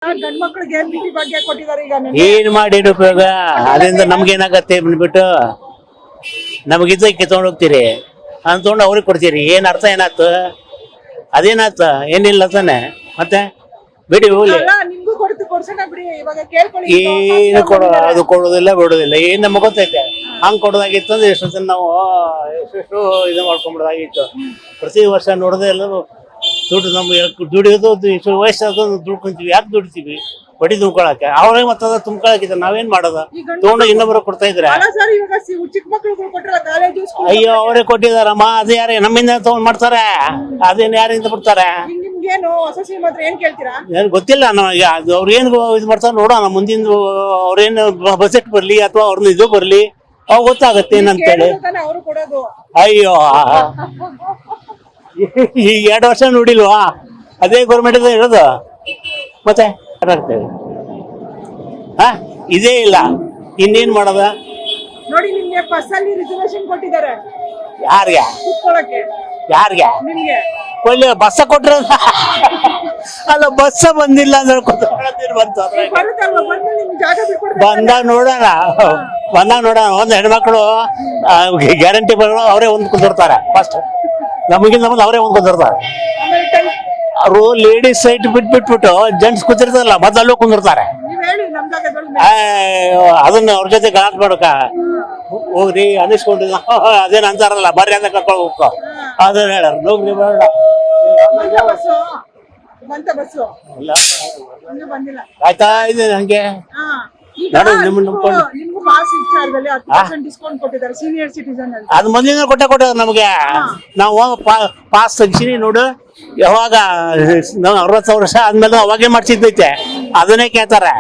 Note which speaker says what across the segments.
Speaker 1: ಗಂಡ್ಮಕ್ಳಿಗೆ BT ಭಾಗ್ಯ ಕೊಟ್ಟಿದ್ದಾರೆ ಈಗ
Speaker 2: ಏನ್ ಮಾಡಿ ಉಪಯೋಗ ಅದರಿಂದ ನಮ್ಗೇನಾಗತ್ತೆ ಬಂದ್ಬಿಟ್ಟು ನಮಗಿದ್ದ ಕಿತ್ಕೊಂಡು ಹೋಗ್ತೀರಿ ಅಂತ ತೊಗೊಂಡು ಅವ್ರಿಗೆ ಕೊಡ್ತೀರಿ ಏನ್ ಅರ್ಥ ಏನಾಯ್ತು ಅದೇನಾಯ್ತು ಏನಿಲ್ಲ ತಾನೆ ಮತ್ತೆ ಬಿಡಿ ಹೋಗ್ಲಿ
Speaker 1: ಅಲ್ಲ ನಿಮ್ಗೂ ಕೊಡ್ಸೋಣ ಬಿಡಿ ಇವಾಗ ಕೇಳ್ಕೊಳ್ಳಿ
Speaker 2: ಏನು ಅದು ಕೊಡೋದಿಲ್ಲ ಬಿಡೋದಿಲ್ಲ ಏನ್ ನಮ್ಗೆ ಗೊತ್ತೈತೆ ಹಂಗ್ ಕೊಡೋದಾಗಿತ್ತು ಅಂದ್ರೆ ಎಷ್ಟೊತ್ತ ನಾವು ಎಷ್ಟೆಷ್ಟು ಇದು ಮಾಡ್ಕೊಂಡ್ಬಿಡೋದಾಗಿತ್ತು ಪ್ರತಿ ವರ್ಷ ನೋಡೋದೇ ಎಲ್ಲರೂ ದುಡ್ಡು ನಮ್ಗೆ ದುಡಿಯೋದು ಇಷ್ಟು ವಯಸ್ಸಾದ ದುಡ್ಕೊಂತೀವಿ ಯಾಕೆ ದುಡಿತೀವಿ ಬಡ್ಡಿ ತುಂಬ್ಕೊಳಕ್ಕೆ ಅವ್ರಿಗೆ ಮತ್ತದ ತುಂಬ್ಕೊಳಕಿದ್ರೆ ನಾವೇನ್ ಮಾಡೋದು ತಗೊಂಡು ಇನ್ನೊಬ್ಬರು ಕೊಡ್ತಾ ಇದ್ರೆ
Speaker 1: ಚಿಕ್ಕ ಮಕ್ಳು ಕೊಟ್ಟರೆ ಕಾಲೇಜು
Speaker 2: ಅಯ್ಯೋ ಅವರೇ ಕೊಟ್ಟಿದಾರಮ್ಮ ಅದು ಯಾರೇ ನಮ್ಮಿಂದ ತಗೊಂಡ್ ಮಾಡ್ತಾರೆ ಅದೇನ್ ಯಾರಿಂದ ಬಿಡ್ತಾರೆ
Speaker 1: ನಿಮ್ಗೇನು ಹೊಸ ಸಿನಿಮಾ ಹತ್ರ ಏನ್ ಕೇಳ್ತೀರಾ
Speaker 2: ಏನ್ ಗೊತ್ತಿಲ್ಲ ನನಗೆ ಅದು ಅವ್ರು ಏನ್ ಇದು ಮಾಡ್ತಾರೆ ನೋಡೋಣ ಮುಂದಿನ ಅವ್ರೇನು ಬಜೆಟ್ ಬರ್ಲಿ ಅಥವಾ ಅವ್ರನ್ನ ಇದು ಬರ್ಲಿ ಅವಾಗ ಗೊತ್ತಾಗತ್ತೆ ಏನಂತೇಳಿ
Speaker 1: ಅವರು ಕೊಡೋದು
Speaker 2: ಅಯ್ಯೋ ಈ 2 ವರ್ಷ ನೋಡಿಲ್ವಾ ಅದೇ ಗೌರ್ಮೆಂಟ್ ಇರೋದು ಮತ್ತೆ ಇದೇ ಇಲ್ಲ ಇನ್ನೇನ್ ಮಾಡೋದ
Speaker 1: ನೋಡಿ ನಿಮ್ಗೆ ಬಸ್ ಅಲ್ಲಿ ರಿಸರ್ವೇಶನ್ ಕೊಟ್ಟಿದ್ದಾರೆ
Speaker 2: ಯಾರಿಗೆ
Speaker 1: ಕೂತ್ಕೊಳ್ಳಕ್ಕೆ
Speaker 2: ಯಾರಿಗೆ
Speaker 1: ನಿಮ್ಗೆ
Speaker 2: ಒಳ್ಳೆ ಬಸ್ಸ ಕೊಟ್ರ ಅಲ್ಲ ಬಸ್ಸ ಬಂದಿಲ್ಲ ಅಂದ್ರೆ ಬಂತು
Speaker 1: ಬರುತ್ತಲ್ವಾ ಬಂದು ನಿಮ್ಗೆ ಜಾಗ ಬಿಟ್ಕೊಡ್ಬೇಕು
Speaker 2: ಬಂದಾಗ ನೋಡೋಣ ಒಂದ್ ಹೆಣ್ಮಕ್ಳು ಗ್ಯಾರಂಟಿ ಬರೋ ಅವರೇ ಒಂದ್ ಕುಂದಿರ್ತಾರೆ ಫಸ್ಟ್ ನಮಗಿಂತ ಮೊದಲು ಅವರೇ ಒಂದ್ ಕುಂದಿರ್ತಾರೆ
Speaker 1: ಆಮೇಲೆ ಟೈಮ್
Speaker 2: ಅವರು ಲೇಡೀಸ್ ಸೈಟ್ ಬಿಟ್ಬಿಟ್ಟು ಜೆಂಟ್ಸ್ ಕೂತಿರ್ತಾರಲ್ಲ ಮೊದಲು ಕುಂದಿರ್ತಾರೆ
Speaker 1: ನೀವ್ ಹೇಳಿ ನಮ್ ಜಾಗದಲ್ಲಿ
Speaker 2: ಅದನ್ನ ಅವ್ರ ಜೊತೆ ಗಲಾಟೆ ಮಾಡೋಕ ಹೋಗ್ರಿ ಅನಿಸ್ಕೊಂಡಿದ್ದ ಅದೇನ್ ಅಂತಾರಲ್ಲ ಬರ್ರಿ ಅಂತ ಕರ್ಕೊಂಡು ಹೋಗ್ಕೊ ಅದನ್ನ ಹೇಳಾರ ಹೋಗ್ರಿ ಬೇಡ
Speaker 1: ಬಸ್ಸು ಬಂತ ಬಸ್ಸು ಇನ್ನೂ ಬಂದಿಲ್ಲ
Speaker 2: ಆಯ್ತಾ ಇದೆ ಹಂಗೆ
Speaker 1: ಈಗ
Speaker 2: ನೋಡು, ನಿಮ್ಮನ್ನ ನಂಬ್ಕೊಂಡು.
Speaker 1: ನಿಮ್ಗೂ ಪಾಸ್ ವಿಚಾರದಲ್ಲಿ 10% ಡಿಸ್ಕೌಂಟ್ ಕೊಟ್ಟಿದ್ದಾರೆ ಸೀನಿಯರ್ ಸಿಟಿಸನ್ ಅಲ್ಲಿ
Speaker 2: ಅದು ಮೊದಲಿನ ಕೊಟ್ಟ ನಮಗೆ ನಾವು ಪಾಸ್ ತೆಗ್ಸಿನಿ ನೋಡು ಯಾವಾಗ ನಾವು 60 ವರ್ಷ ಆದ್ಮೇಲೆ ಅವಾಗೇ ಮಾಡ್ಸಿದ್ದೈತೆ ಅದನ್ನೇ ಕೇಳ್ತಾರೆ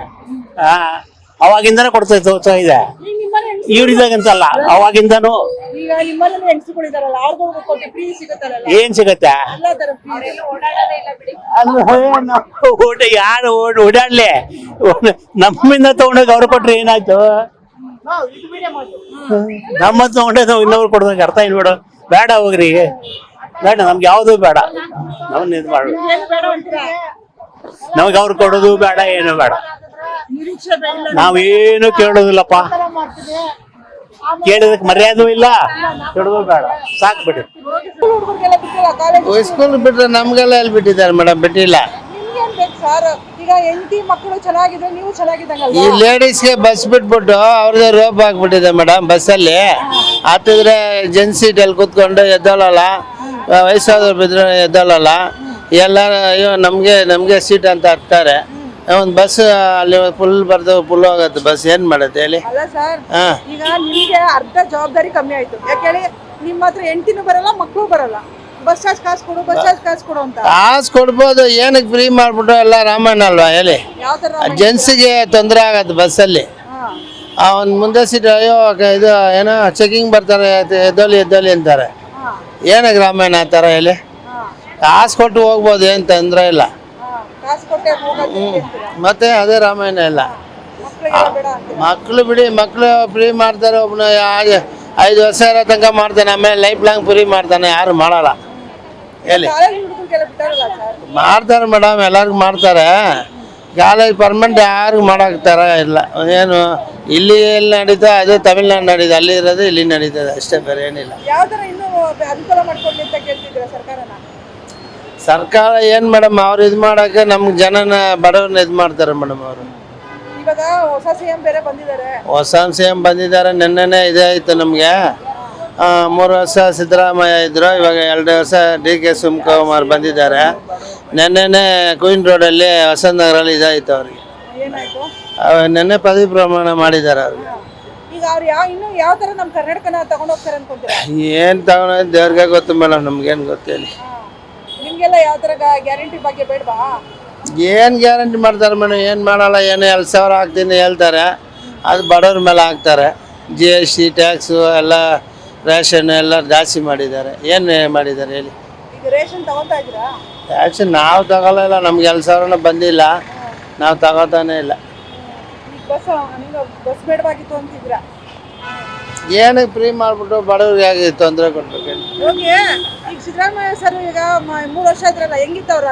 Speaker 2: ಅವಾಗಿಂದನೇ ಕೊಡ್ತೈತೆ ಇದೆ
Speaker 1: ಈಗ ನಿಮ್ಮನೆ ಹೆಂಗ್ಸ್ರು-
Speaker 2: ಇವ್ರಿದಾಗಂತಲ್ಲ ಅವಾಗಿಂದನು
Speaker 1: ಈಗ ನಿಮ್ಮನೆ ಹೆಂಗಸ್ರುಗಳಿದಾರಲ್ಲ ಅವ್ರಿಗೂ ಕೊಟ್ಟು ಫ್ರೀ ಸಿಗುತ್ತಲ್ಲ
Speaker 2: ಏನ್ ಸಿಗತ್ತೆ
Speaker 1: ಎಲ್ಲಾ ತರ ಫ್ರೀ ಓಡಾಡೋದೇ ಇಲ್ಲ ಬಿಡಿ
Speaker 2: ಊಟ ಯಾರು ಓಡಾಡ್ಲಿ ನಮ್ಮಿಂದ ತಗೊಂಡೋಗಿ ಅವ್ರು ಕೊಟ್ರೆ ಏನಾಯ್ತು ನಮ್ಮ ತಗೊಂಡೋಗಿ ಇನ್ನೊಬ್ರು ಕೊಡೋದಕ್ಕೆ ಅರ್ಥ ಏನ್ ಬೇಡ ಬೇಡ ಹೋಗ್ರಿ ಬೇಡ ನಮ್ಗೆ ಯಾವ್ದು ಬೇಡ ನಮ್ಮನ್ನ ಇದು ಮಾಡು
Speaker 1: ಏನ್ ಬೇಡ ಅಂತೀರಾ
Speaker 2: ನಮ್ಗೆ ಅವ್ರು ಕೊಡೋದು ಬೇಡ ಏನು ಬೇಡ
Speaker 1: ನಿರೀಕ್ಷೆ ಬೇಡ
Speaker 2: ನಾವೇನು ಕೇಳೋದಿಲ್ಲಪ್ಪ ಕೇಳಿದಕ್ಕೆ ಮರ್ಯಾದೂ ಇಲ್ಲ ಕೇಳೋದು ಬೇಡ ಸಾಕ್ ಬಿಡಿ
Speaker 1: ಹುಡುಗರಿಗೆಲ್ಲ ಬಿಟ್ಟಿಲ್ಲ ಕಾಲೇಜ್
Speaker 3: ಸ್ಕೂಲ್ ಬಿಟ್ರೆ ನಮ್ಗೆಲ್ಲ ಎಲ್ಲಿ ಬಿಟ್ಟಿದ್ದಾರೆ ಮೇಡಮ್ ಬಿಟ್ಟಿಲ್ಲ
Speaker 1: ನಿಮ್ಗೇನ್ ಬೇಕು ಸರ್ ಈಗ ಹೆಂಡತಿ ಮಕ್ಕಳು ಚೆನ್ನಾಗಿದ್ರೆ ನೀವು
Speaker 3: ಈ
Speaker 1: ಚೆನ್ನಾಗಿದ್ದಂಗಲ್ವಾ
Speaker 3: ಲೇಡೀಸ್ಗೆ ಬಸ್ ಬಿಟ್ಬಿಟ್ಟು ಅವ್ರದೇ ರೋಪ್ ಹಾಕ್ಬಿಟ್ಟಿದೆ ಮೇಡಮ್ ಬಸ್ಸಲ್ಲಿ ಹತ್ತಿದ್ರೆ ಜೆಂಟ್ ಸೀಟಲ್ಲಿ ಕೂತ್ಕೊಂಡು ಎದ್ದೋಳಲ್ಲ ವಯಸ್ಸಾದವ್ರು ಬಿದ್ರೆ ಎದ್ದೋಳಲ್ಲ ಎಲ್ಲ ಅಯ್ಯೋ ನಮಗೆ ಸೀಟ್ ಅಂತ ಹತ್ತಾರೆ ಒಂದು ಬಸ್ ಅಲ್ಲಿ ಫುಲ್ ಫುಲ್ ಹೋಗುತ್ತೆ ಬಸ್ ಏನು ಮಾಡುತ್ತೆ ಹೇಳಿ
Speaker 1: ಅಲ್ಲ ಸರ್
Speaker 3: ಹಾಂ
Speaker 1: ಈಗ ನಿಮ್ಗೆ ಅರ್ಧ ಜವಾಬ್ದಾರಿ ಕಮ್ಮಿ ಆಯ್ತು ಯಾಕೆ ಹೇಳಿ ನಿಮ್ಮ ಹತ್ರ ಹೆಂಡತಿನೂ ಬರಲ್ಲ ಮಕ್ಕಳು ಬರಲ್ಲ ಬಸ್ ಚಾರ್ಜ್ ಕಾಸು ಕೊಡು ಬಸ್ ಚಾರ್ಜ್ ಕಾಸು ಕೊಡು ಅಂತ
Speaker 3: ಕಾಸು ಕೊಡ್ಬೋದು ಏನಕ್ಕೆ ಫ್ರೀ ಮಾಡಿಬಿಟ್ಟು ಎಲ್ಲ ರಾಮಾಯಣ ಅಲ್ವಾ ಹೇಳಿ
Speaker 1: ಯಾವ ತರ
Speaker 3: ಜೆಂಟ್ಸಿಗೆ ತೊಂದರೆ ಆಗತ್ತೆ ಬಸ್ಸಲ್ಲಿ ಒಂದು ಮುಂದೆ ಸೀಟ್ ಅಯ್ಯೋ ಇದು ಏನೋ ಚೆಕಿಂಗ್ ಬರ್ತಾರೆ ಎದ್ದೋಲಿ ಅಂತಾರೆ ಏನಕ್ಕೆ ರಾಮಾಯಣ ಆ ಥರ ಹೇಳಿ ಕಾಸು ಕೊಟ್ಟು ಹೋಗ್ಬೋದು ಏನು ತೊಂದರೆ ಇಲ್ಲ
Speaker 1: ಕಾಸು ಕೊಟ್ಟೆ ಹೋಗೋದು
Speaker 3: ಮತ್ತೆ ಅದೇ ರಾಮಾಯಣ ಇಲ್ಲ
Speaker 1: ಮಕ್ಕಳಿಗೆ ಬೇಡ ಅಂತ
Speaker 3: ಮಕ್ಕಳು ಬಿಡಿ ಮಕ್ಕಳು ಫ್ರೀ ಮಾಡ್ತಾರೆ ಒಬ್ಬನ 5 ವರ್ಷ ಇರೋ ತನಕ ಮಾಡ್ತಾನೆ ಆಮೇಲೆ ಲೈಫ್ ಲಾಂಗ್ ಫ್ರೀ ಮಾಡ್ತಾನೆ ಯಾರು ಮಾಡಲ್ಲ ಹೇಳಿ
Speaker 1: ಕಾಲೇಜ್ ಹುಡುಗರಿಗೆಲ್ಲ ಬಿಟ್ಟಾರಲ್ಲ ಸರ್
Speaker 3: ಮಾಡ್ತಾರೆ ಮೇಡಮ್ ಎಲ್ಲರಿಗೂ ಮಾಡ್ತಾರೆ ಕಾಲೇಜ್ ಪರ್ಮನೆಂಟ್ ಯಾರಿಗೂ ಮಾಡೋಕ್ತಾರ ಇಲ್ಲ ಏನು ಇಲ್ಲಿ ಎಲ್ಲಿ ನಡೀತಾ ಅದೇ ತಮಿಳ್ನಾಡು ನಡೀತದೆ ಅಲ್ಲಿ ಇರೋದು ಇಲ್ಲಿ ನಡೀತದೆ ಅಷ್ಟೇ ಬೇರೆ ಏನಿಲ್ಲ
Speaker 1: ಯಾವ ತರ ಇನ್ನೂ ಅನುಕೂಲ ಮಾಡ್ಕೊಡ್ಲಿ ಅಂತ ಕೇಳ್ತಿದ್ದೀರಾ ಸರ್ಕಾರನ
Speaker 3: ಸರ್ಕಾರ ಏನು ಮೇಡಮ್ ಅವ್ರು ಇದು ಮಾಡೋಕ್ಕೆ ನಮ್ಗೆ ಜನನ ಬಡವ್ರನ್ನ ಇದು ಮಾಡ್ತಾರೆ ಮೇಡಮ್ ಅವರು
Speaker 1: ಇವಾಗ ಹೊಸ ಸಿಎಂ ಬೇರೆ ಬಂದಿದ್ದಾರೆ
Speaker 3: ಹೊಸ CM ಬಂದಿದ್ದಾರೆ ನೆನ್ನೆನೇ ಇದೇ ಆಯಿತು ನಮಗೆ 3 ವರ್ಷ ಸಿದ್ದರಾಮಯ್ಯ ಇದ್ದರು ಇವಾಗ 2 ವರ್ಷ DK ಶಿವಕುಮಾರ್ ಬಂದಿದ್ದಾರೆ ನೆನ್ನೆನೇ ಕ್ವೀನ್ ರೋಡಲ್ಲಿ ವಸಂತ ನಗರಲ್ಲಿ ಇದಾಯಿತು ಅವ್ರಿಗೆ
Speaker 1: ಏನಾಯ್ತು
Speaker 3: ನೆನ್ನೆ ಪದವಿ ಪ್ರಮಾಣ ಮಾಡಿದ್ದಾರೆ ಅವ್ರಿಗೆ
Speaker 1: ಈಗ ಅವ್ರು ಇನ್ನು ಯಾವ ತರ ನಮ್ಮ ಕರ್ನಾಟಕನ ತಗೊಂಡು ಹೋಗ್ತಾರೆ ಅನ್ಕೊಂತೀರಾ
Speaker 3: ಏನು ತಗೊಂಡು ದೇವ್ರಿಗೆ ಗೊತ್ತು ಮೇಡಮ್ ನಮ್ಗೇನು ಗೊತ್ತಿಲ್ಲ
Speaker 1: ನಿಮ್ಗೆಲ್ಲ ಯಾವ ತರ ಗ್ಯಾರಂಟಿ ಬಗ್ಗೆ ಬೇಡವಾ
Speaker 3: ಏನು ಗ್ಯಾರಂಟಿ ಮಾಡ್ತಾರೆ ಮೇಡಮ್ ಏನು ಮಾಡಲ್ಲ ಏನು 2,000 ಹಾಕ್ತೀನಿ ಹೇಳ್ತಾರೆ ಅದು ಬಡವ್ರ ಮೇಲೆ ಹಾಕ್ತಾರೆ GST ಟ್ಯಾಕ್ಸು ಎಲ್ಲ ರೇಷನ್ ಎಲ್ಲ ಜಾಸ್ತಿ ಮಾಡಿದ್ದಾರೆ ಏನು ಮಾಡಿದ್ದಾರೆ ಹೇಳಿ
Speaker 1: ಈಗ ರೇಷನ್ ತಗೊಂತಾ ಇದ್ದೀರಾ
Speaker 3: ಟ್ಯಾಕ್ಸ್ ನಾವು ತಗೊಳ್ಳಲ್ಲ ನಮ್ಗೆ 2,000 ಬಂದಿಲ್ಲ ನಾವು ತಗೋತಾನೆ ಇಲ್ಲ
Speaker 1: ಈಗ ಬಸ್ ಬೇಡವಾಗಿತ್ತು ಅಂತಿದ್ದೀರಾ
Speaker 3: ಏನಕ್ಕೆ ಫ್ರೀ ಮಾಡಿಬಿಟ್ಟು ಬಡವ್ರಿಗೆ ಆಗಿ ತೊಂದರೆ ಕೊಡ್ಬೇಕು
Speaker 1: ಹೋಗಿ ಈಗ ಸಿದ್ದರಾಮಯ್ಯ ಸರ್ ಈಗ 3 ವರ್ಷ ಇದ್ರಲ್ಲ ಹೆಂಗಿತ್ತು ಅವ್ರ